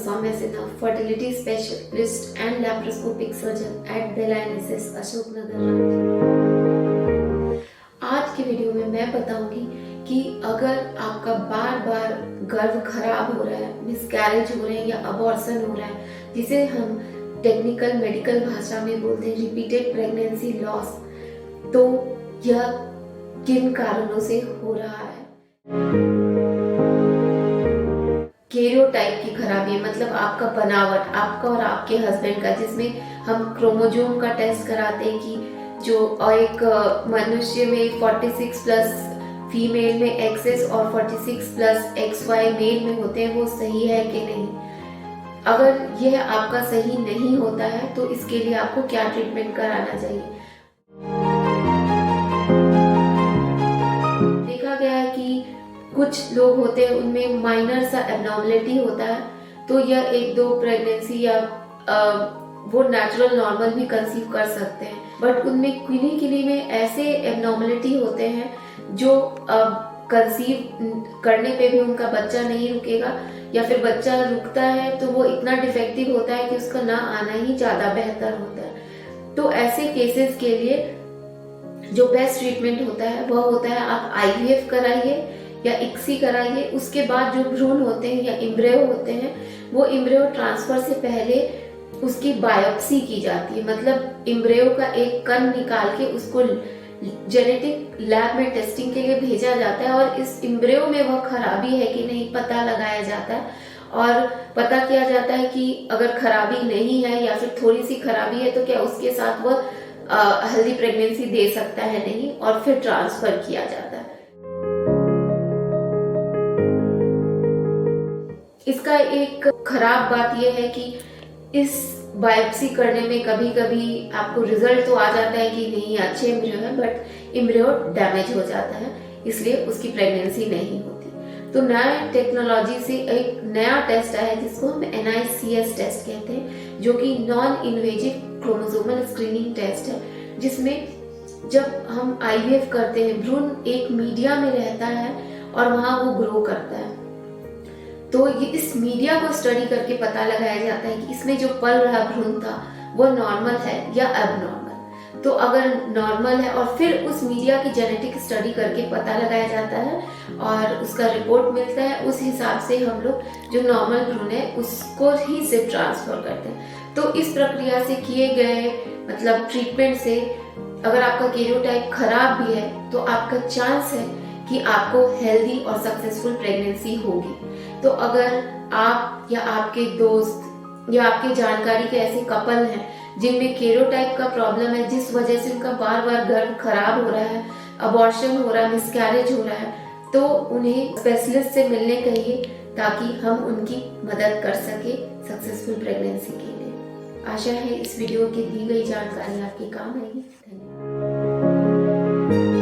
Soumya Sinha, fertility specialist and laparoscopic surgeon at Bella NSS Ashoknagar. आज के video में मैं बताऊंगी कि अगर आपका बार बार गर्भ खराब हो रहा है, मिसकैरेज हो रहे हैं या अबॉर्शन हो रहा है, जिसे हम टेक्निकल मेडिकल भाषा में बोलते हैं रिपीटेड प्रेगनेंसी लॉस, तो यह किन कारणों से हो रहा है। कैरियोटाइप की खराबी, मतलब आपका बनावट, आपका और आपके हस्बैंड का, जिसमें हम क्रोमोजोम का टेस्ट कराते हैं कि जो एक मनुष्य में 46 प्लस फीमेल में एक्सेस और 46 प्लस XY मेल में होते हैं, वो सही है कि नहीं। अगर यह आपका सही नहीं होता है तो इसके लिए आपको क्या ट्रीटमेंट कराना चाहिए। देखा गया है कि कुछ लोग होते हैं उनमें माइनर सा एबनॉर्मलिटी होता है, तो यह 1-2 प्रेगनेंसी या वो नेचुरल नॉर्मल भी कंसीव कर सकते हैं, बट उनमें किन्हीं में ऐसे एबनॉर्मलिटी होते हैं जो कंसीव करने पे भी उनका बच्चा नहीं रुकेगा, या फिर बच्चा रुकता है तो वो इतना डिफेक्टिव होता है कि उसका ना आना ही ज्यादा बेहतर होता है। तो ऐसे केसेस के लिए जो बेस्ट ट्रीटमेंट होता है वह होता है आप IVF कराइए या ICSI कराइए। उसके बाद जो भ्रूण होते हैं या इम्ब्रियो होते हैं, वो इम्ब्रियो ट्रांसफर से पहले उसकी बायोप्सी की जाती है, मतलब इम्ब्रियो का एक कण निकाल के उसको जेनेटिक लैब में टेस्टिंग के लिए भेजा जाता है, और इस इम्ब्रियो में वह खराबी है कि नहीं पता लगाया जाता है, और पता किया जाता है कि अगर खराबी नहीं है या फिर थोड़ी सी खराबी है तो क्या उसके साथ वह हेल्दी प्रेगनेंसी दे सकता है नहीं, और फिर ट्रांसफर किया जाता है। इसका एक खराब बात यह है कि इस बायोप्सी करने में कभी कभी आपको रिजल्ट तो आ जाता है कि नहीं अच्छे इम्ब्रियो है, बट इम्ब्रियो डैमेज हो जाता है, इसलिए उसकी प्रेगनेंसी नहीं होती। तो नया टेक्नोलॉजी से एक नया टेस्ट आया है जिसको हम NICS टेस्ट कहते हैं, जो कि non invasive chromosomal screening test है, जिसमें जब हम IVF करते हैं भ्रूण एक मीडिया में रहता है और वहां वो ग्रो करता है, तो ये इस मीडिया को स्टडी करके पता लगाया जाता है कि इसमें जो पल रहा भ्रूण था वो नॉर्मल है या एबनॉर्मल। तो अगर नॉर्मल है, और फिर उस मीडिया की जेनेटिक स्टडी करके पता लगाया जाता है और उसका रिपोर्ट मिलता है, उस हिसाब से हम लोग जो नॉर्मल भ्रूण है उसको ही सिर्फ ट्रांसफर करते हैं। तो इस प्रक्रिया से किए गए मतलब ट्रीटमेंट से अगर आपका कैरियोटाइप खराब भी है तो आपका चांस है कि आपको हेल्दी और सक्सेसफुल प्रेगनेंसी होगी। तो अगर आप या आपके दोस्त या आपके जानकारी के ऐसे कपल हैं जिनमें कैरियोटाइप का प्रॉब्लम है, जिस वजह से उनका बार बार गर्भ खराब हो रहा है, अबॉर्शन हो रहा है, मिसकैरेज हो रहा है, तो उन्हें स्पेशलिस्ट से मिलने कहिए ताकि हम उनकी मदद कर सके सक्सेसफुल प्रेगनेंसी के लिए। आशा है इस वीडियो की दी गई जानकारी आपके काम आएगी। धन्यवाद।